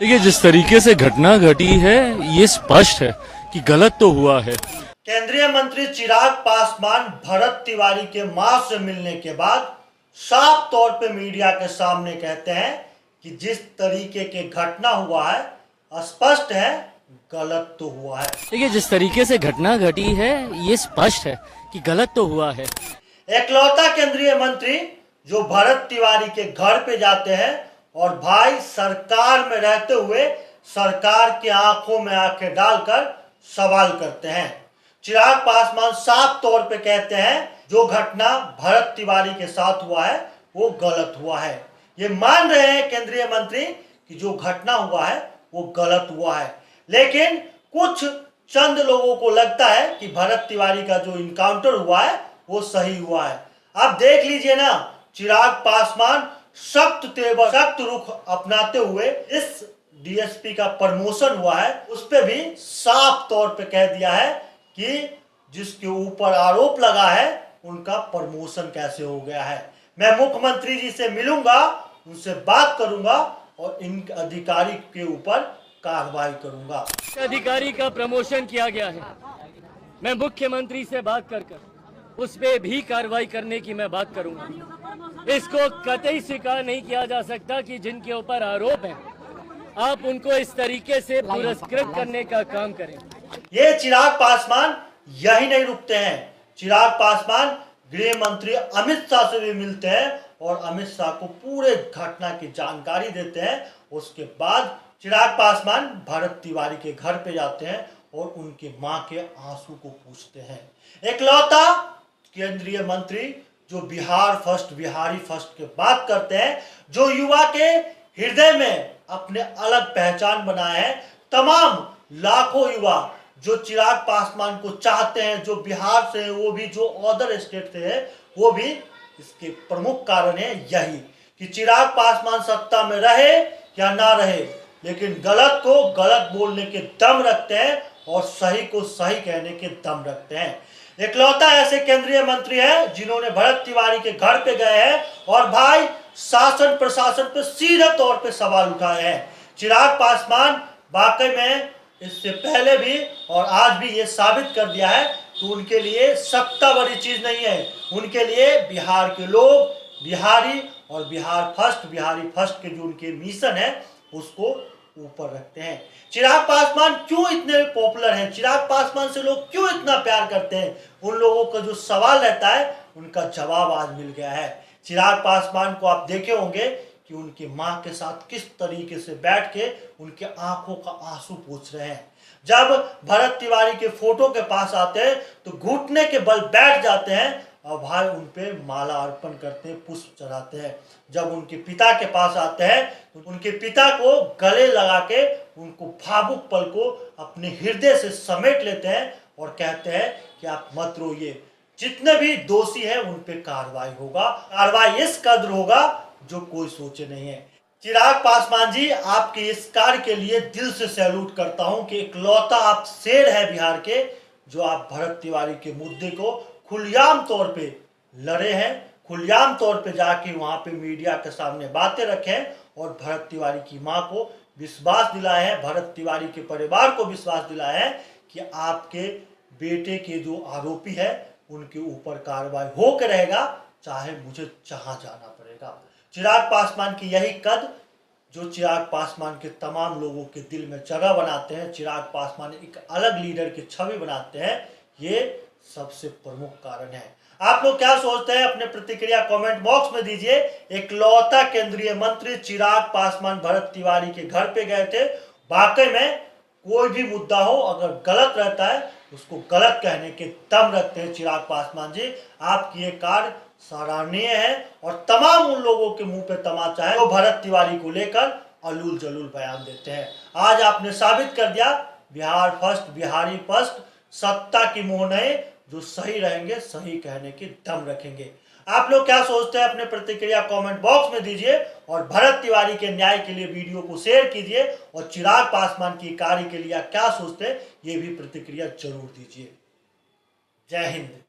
देखिए, जिस तरीके से घटना घटी है ये स्पष्ट है कि गलत तो हुआ है। केंद्रीय मंत्री चिराग पासवान भरत तिवारी के मां से मिलने के बाद साफ तौर पे मीडिया के सामने कहते हैं कि जिस तरीके के घटना हुआ है स्पष्ट है गलत तो हुआ है। देखिए, जिस तरीके से घटना घटी है ये स्पष्ट है कि गलत तो हुआ है। एकलौता केंद्रीय मंत्री जो भरत तिवारी के घर पे जाते हैं और भाई सरकार में रहते हुए सरकार की आंखों में आंखें डालकर सवाल करते हैं। चिराग पासवान साफ तौर पे कहते हैं जो घटना भरत तिवारी के साथ हुआ है वो गलत हुआ है। ये मान रहे हैं केंद्रीय मंत्री कि जो घटना हुआ है वो गलत हुआ है, लेकिन कुछ चंद लोगों को लगता है कि भरत तिवारी का जो इनकाउंटर हुआ है वो सही हुआ है। आप देख लीजिए ना, चिराग पासवान सख्त तेवर सख्त रुख अपनाते हुए इस डीएसपी का प्रमोशन हुआ है उस पे भी साफ तौर पे कह दिया है कि जिसके ऊपर आरोप लगा है उनका प्रमोशन कैसे हो गया है। मैं मुख्यमंत्री जी से मिलूंगा, उनसे बात करूंगा और इन अधिकारी के ऊपर कार्रवाई करूंगा। अधिकारी का प्रमोशन किया गया है, मैं मुख्यमंत्री से बात कर उस पे भी कार्रवाई करने की मैं बात करूंगा। इसको कतई स्वीकार नहीं किया जा सकता कि जिनके ऊपर आरोप है आप उनको इस तरीके से पुरस्कृत करने का काम करें। ये चिराग पासवान यही नहीं रुकते हैं। चिराग पासवान गृह मंत्री अमित शाह से भी मिलते हैं और अमित शाह को पूरे घटना की जानकारी देते हैं। उसके बाद चिराग पासवान भरत तिवारी के घर पे जाते हैं और उनकी मां के आंसू को पूछते हैं। एकलौता केंद्रीय मंत्री जो बिहार फर्स्ट बिहारी फर्स्ट की बात करते हैं, जो युवा के हृदय में अपने अलग पहचान बनाए हैं। तमाम लाखों युवा जो चिराग पासवान को चाहते हैं, जो बिहार से वो भी जो अदर स्टेट से है वो भी, इसके प्रमुख कारण है यही कि चिराग पासवान सत्ता में रहे या ना रहे, लेकिन गलत को गलत बोलने के दम रखते हैं और सही को सही कहने के दम रखते हैं। एकलौता ऐसे केंद्रीय मंत्री हैं जिन्होंने भरत तिवारी के घर पे गए हैं और भाई शासन प्रशासन पे सीधे तौर पे सवाल उठाए हैं। चिराग पासवान वाकई में इससे पहले भी और आज भी ये साबित कर दिया है कि उनके लिए सत्ता बड़ी चीज नहीं है, उनके लिए बिहार के लोग बिहारी और बिहारी फर्स्ट के जो उनके मिशन है उसको ऊपर रखते हैं। चिराग पासवान क्यों इतने पॉपुलर हैं, चिराग पासवान से लोग क्यों इतना प्यार करते हैं, उन लोगों का जो सवाल रहता है उनका जवाब आज मिल गया है। चिराग पासवान को आप देखे होंगे कि उनकी मां के साथ किस तरीके से बैठ के उनके आंखों का आंसू पोंछ रहे हैं। जब भरत तिवारी के फोटो के पास आते हैं तो घुटने के बल बैठ जाते हैं और भाई उन पे माला अर्पण करते हैं, पुष्प चढ़ाते हैं। जब उनके पिता के पास आते हैं तो उनके पिता को गले लगा के उनको भावुक पल को अपने हृदय से समेट लेते हैं और कहते हैं कि आप मत रोइए, जितने भी दोषी हैं उन पे कार्रवाई होगा, कार्रवाई इस कदर होगा जो कोई सोचे नहीं है। चिराग पासवान जी, आपके इस कार्य के लिए दिल से सैल्यूट करता हूं कि इकलौता आप शेर है बिहार के, जो आप भरत तिवारी के मुद्दे को खुलेआम तौर पे लड़े हैं, खुलेआम तौर पे जाके वहां पे मीडिया के सामने बातें रखें और भरत तिवारी की मां को विश्वास दिलाए हैं, भरत तिवारी के परिवार को विश्वास दिलाए हैं कि आपके बेटे के जो आरोपी है उनके ऊपर कार्रवाई होकर रहेगा, चाहे मुझे जहां जाना पड़ेगा। चिराग पासवान की यही कद जो चिराग पासवान के तमाम लोगों के दिल में जगह बनाते हैं, चिराग पासवान एक अलग लीडर की छवि बनाते हैं, ये सबसे प्रमुख कारण है। आप लोग क्या सोचते हैं अपने प्रतिक्रिया कमेंट बॉक्स में दीजिए। एकलौता केंद्रीय मंत्री चिराग पासवान भरत तिवारी के घर पे गए थे, वाकई में कोई भी मुद्दा हो अगर गलत रहता है उसको गलत कहने के दम रखते हैं चिराग पासवान जी। आपकी ये कार्य सराहनीय है और तमाम उन लोगों के मुंह पे तमाचा है जो भरत तिवारी को लेकर अलूल जलूल बयान देते हैं। आज आपने साबित कर दिया बिहार फर्स्ट बिहारी फर्स्ट सत्ता की मोह नहीं, जो सही रहेंगे सही कहने के दम रखेंगे। आप लोग क्या सोचते हैं अपने प्रतिक्रिया कमेंट बॉक्स में दीजिए और भरत तिवारी के न्याय के लिए वीडियो को शेयर कीजिए और चिराग पासवान की कार्य के लिए क्या सोचते हैं ये भी प्रतिक्रिया जरूर दीजिए। जय हिंद।